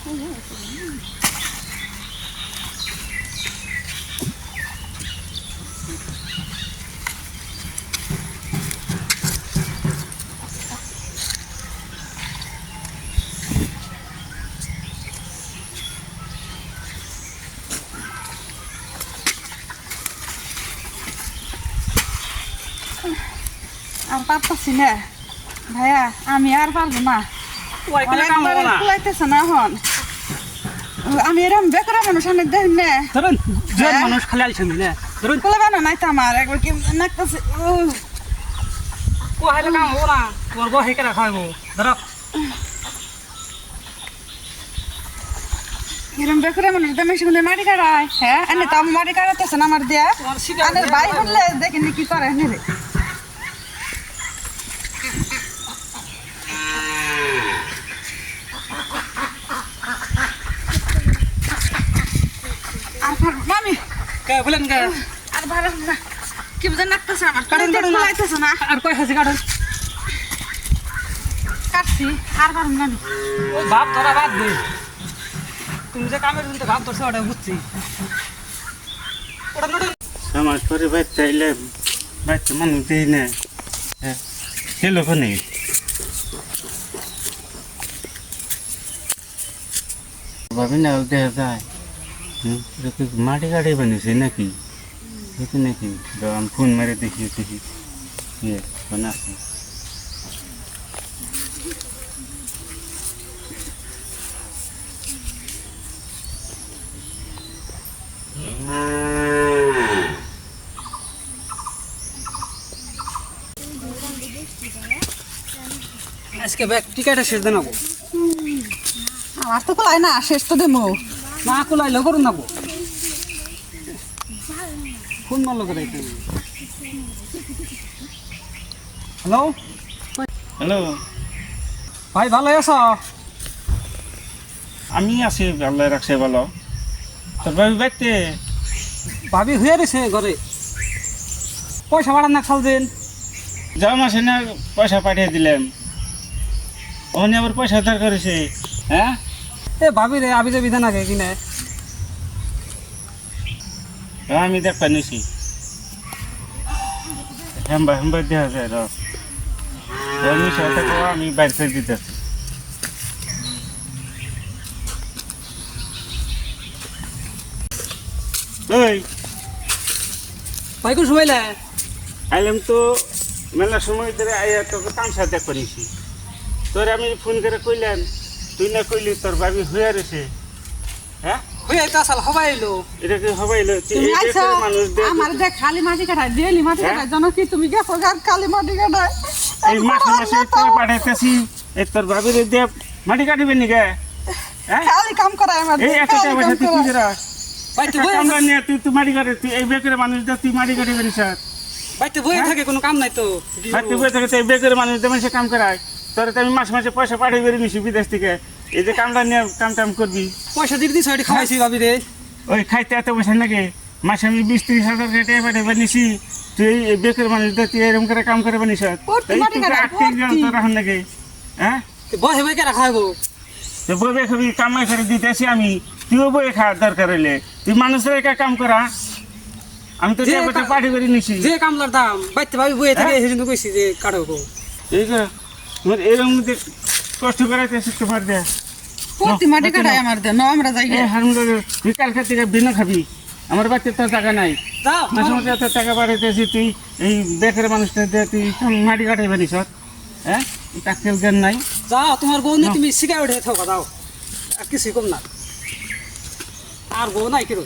আর পারতাছি না ভাইয়া, আমি আর পারবো না। কুলাইতেছে না এখন। আমি এরকম বেকার মানুষ অনেক দেখেন না, মানুষ খালি আইছেন না কুলাবে না নাই তো আমার একবার কি নাকতেছে। এরকম বেকার মানুষ দামে সঙ্গে মাটি কাটায়। হ্যাঁ, এনে তো আমার মাটি কাটাতেছে না আমার দিয়া। আমার ভাই হলে দেখেন কি করে এনে রে। মামি বলেন আর ভালো না, কি বুঝে নাকতেছে আমার। কুলাইতেছে না। আর কয় হাসি কাটুন কাটছি আর পারুন না। ভাব ধরা বাদ দে, তুমি যে কামের জন্য ভাব ধরছো ওটা বুঝছি। সমাজ করে বাচ্চা এলে বাচ্চা মানুষ দেই না, খেলো কোনে ভাবি না দেখা যায়। মাটি গাড়ি বানিয়েছে নাকি নাকি আমি ফোন মারে দেখি দেখি বানাচ্ছি। আজকে ব্যাগ টিকাটা শেষ দেন আমার তো কুলাই না, শেষ তো দেবো না কুলাইলে করুন নাবো ফোন মারলো করে। হ্যালো হ্যালো, ভাই ভালো আছো? আমি আছি ভালো রাখছে ভালো। তোর ভাবি বাড়তে ভাবি হয়ে রয়েছে ঘরে, পয়সা বাড়ান না খাল দিন। যাও মাসে না পয়সা পাঠিয়ে দিলাম, ওখানে আবার পয়সা দরকার হয়েছে। হ্যাঁ এ ভাবি রে আবি যে বিধান আগে কিনে আমি দেখতে নিছি হেম্বা হেম্বা দেখা যায় আমি বাইরে করে দিতেছি। ওই ভাই কোন সময় আইলাম তো মেলা সময় ধরে আইয়া তোকে তামসা দেখ করেছি। তোর আমি ফোন করে কইলাম, তুই না কইলি তোর ভাবি হয়ে রয়েছে। হ্যাঁ হয়ে তো আসল হবাই এলো। এটা কি হবাই মানুষ আমার দেখ খালি মাটি কাটায়, ডেলি মাটি কাটায়। জানো কি তুমি গেছো গান খালি মাটি কাটায়। এই মাসে মাসে পাঠাইতেছি, এই তোর ভাবির দিয়ে মাটি কাটিবে নি গে? খালি কাম করায় আমার। এই একটা পয়সা তুই কি করা? ভাই তো বই আমরা নিয়ে তুই মাটি কাটে, তুই এই বেকারের মানুষ দিয়ে তুই মাটি কাটিবে নি স্যার? ভাই তো বই থাকে কোনো কাম নাই তো। তুই বই থাকে এই বেকারের মানুষ দিয়ে সে কাম করায়। তোর তো আমি মাসে মাসে পয়সা পাঠিয়ে বেরিয়ে নিছি বিদেশ থেকে, এই যে কামটা নিয়ে কাম টাম করবি। পয়সা দিয়ে দিস ওইটা খাওয়াইছি ভাবি রে। ওই খাইতে এত পয়সা নাকি? মাসে আমি 20-30 হাজার টাকা পাঠিয়ে বানিয়েছি, তুই এই বেকার মানুষ দিয়ে তুই এরকম করে কাম করে বানিস? রাখুন নাকি? হ্যাঁ বই বই কে রাখাবো? তো বই বে খাবি, কামাই করে দিতেছি আমি, তুইও বই খাওয়ার দরকার হইলে তুই মানুষের একা কাম করা। আমি তো পাঠিয়ে বেরিয়ে নিছি। যে কামলার দাম বাইতে ভাবি বই থাকে সেই জন্য কইছি যে কাটাবো। এই যে তোমার এরকম কষ্ট করাইতেছি তোমার দেয় প্রতি মাটি কাটায় আমার দেয়। আমরা যাই তুই কালকে থেকে বিনা খাবি, আমার বাচ্চার তো টাকা নাই। যাও মাসে মাসে এত টাকা পাঠাইতেছি, তুই এই বেকার মানুষটা দিয়ে তুই মাটি কাটাই পারিস? হ্যাঁ টাকেল জ্ঞান নাই। যাও তোমার বউ নিয়ে তুমি শিখাই উঠে থাকো, যাও আর কিছুই কম না। আর বউ নাই কিরো।